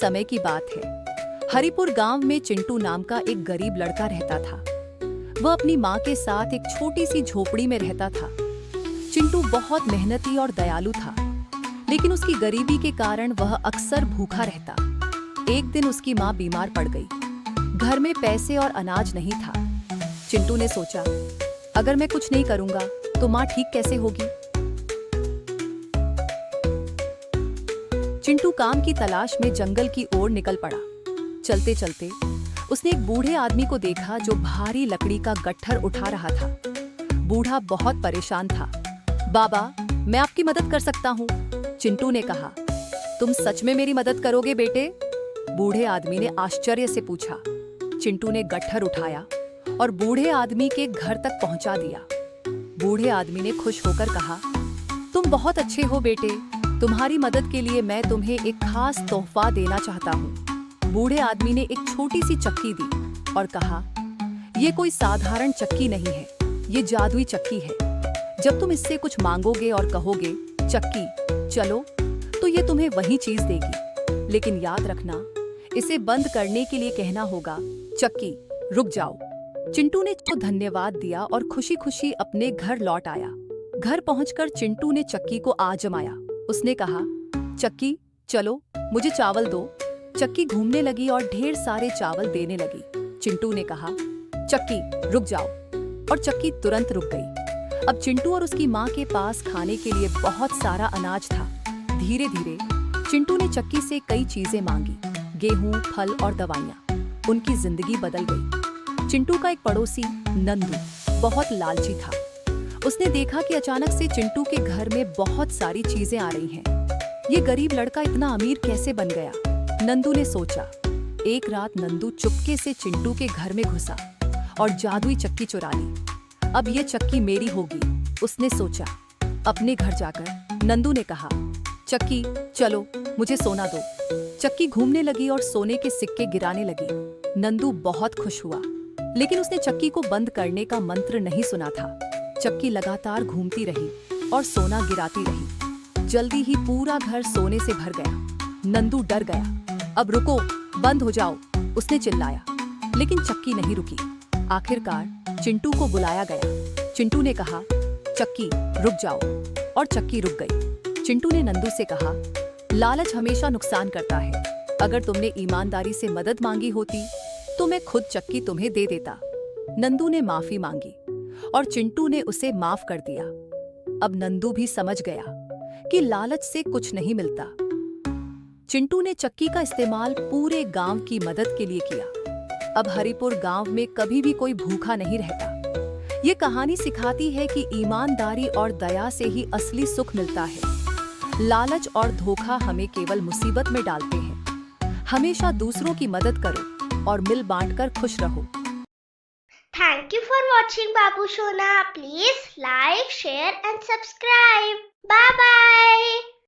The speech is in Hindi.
समय की बात है। हरिपुर गांव में चिंटू नाम का एक गरीब लड़का रहता था। वह अपनी माँ के साथ एक छोटी सी झोपड़ी में रहता था। चिंटू बहुत मेहनती और दयालु था, लेकिन उसकी गरीबी के कारण वह अक्सर भूखा रहता। एक दिन उसकी माँ बीमार पड़ गई। घर में पैसे और अनाज नहीं था। चिंटू ने सोचा, अगर मैं कुछ नहीं करूंगा तो माँ ठीक कैसे होगी। चिंटू काम की तलाश में जंगल की ओर निकल पड़ा। चलते चलते उसने एक बूढ़े आदमी को देखा जो भारी लकड़ी का गट्ठर उठा रहा था। बूढ़ा बहुत परेशान था। बाबा, मैं आपकी मदद कर सकता हूँ, चिंटू ने कहा। तुम सच में मेरी मदद करोगे बेटे? बूढ़े आदमी ने आश्चर्य से पूछा। चिंटू ने गट्ठर उठाया और बूढ़े आदमी के घर तक पहुंचा दिया। बूढ़े आदमी ने खुश होकर कहा, तुम बहुत अच्छे हो बेटे, तुम्हारी मदद के लिए मैं तुम्हें एक खास तोहफा देना चाहता हूँ। बूढ़े आदमी ने एक छोटी सी चक्की दी और कहा, ये कोई साधारण चक्की नहीं है, ये जादुई चक्की है। जब तुम इससे कुछ मांगोगे और कहोगे, चक्की चलो, तो ये तुम्हें वही चीज देगी। लेकिन याद रखना, इसे बंद करने के लिए कहना होगा, चक्की रुक जाओ। चिंटू ने धन्यवाद दिया और खुशी खुशी अपने घर लौट आया। घर पहुंचकर चिंटू ने चक्की को आजमाया। उसने कहा, चक्की चलो, मुझे चावल दो। चक्की घूमने लगी और ढेर सारे चावल देने लगी। चिंटू ने कहा, चक्की रुक जाओ, और चक्की तुरंत रुक गई। अब चिंटू और उसकी माँ के पास खाने के लिए बहुत सारा अनाज था। धीरे धीरे चिंटू ने चक्की से कई चीजें मांगी, गेहूं, फल और दवाइयाँ। उनकी जिंदगी बदल गई। चिंटू का एक पड़ोसी नंदू बहुत लालची था। उसने देखा कि अचानक से चिंटू के घर में बहुत सारी चीजें आ रही हैं। ये गरीब लड़का इतना अमीर कैसे बन गया? नंदू ने सोचा। एक रात नंदू चुपके से चिंटू के घर में घुसा और जादुई चक्की चुरा ली। अब ये चक्की मेरी होगी, उसने सोचा। अपने घर जाकर नंदू ने कहा, चक्की चलो, मुझे सोना दो। चक्की घूमने लगी और सोने के सिक्के गिराने लगी। नंदू बहुत खुश हुआ, लेकिन उसने चक्की को बंद करने का मंत्र नहीं सुना था। चक्की लगातार घूमती रही और सोना गिराती रही। जल्दी ही पूरा घर सोने से भर गया। नंदू डर गया। अब रुको, बंद हो जाओ, उसने चिल्लाया। लेकिन चक्की नहीं रुकी। आखिरकार चिंटू को बुलाया गया। चिंटू ने कहा, चक्की रुक जाओ, और चक्की रुक गई। चिंटू ने नंदू से कहा, लालच हमेशा नुकसान करता है। अगर तुमने ईमानदारी से मदद मांगी होती तो मैं खुद चक्की तुम्हें दे देता। नंदू ने माफी मांगी और चिंटू ने उसे माफ कर दिया। अब नंदू भी समझ गया कि लालच से कुछ नहीं मिलता। चिंटू ने चक्की का इस्तेमाल पूरे गांव की मदद के लिए किया। अब हरिपुर गांव में कभी भी कोई भूखा नहीं रहता। ये कहानी सिखाती है कि ईमानदारी और दया से ही असली सुख मिलता है। लालच और धोखा हमें केवल मुसीबत में डालते हैं। हमेशा दूसरों की मदद करो और मिल बांटकर खुश रहो। Thank you for watching Babu Shona. Please like, share and subscribe. Bye bye.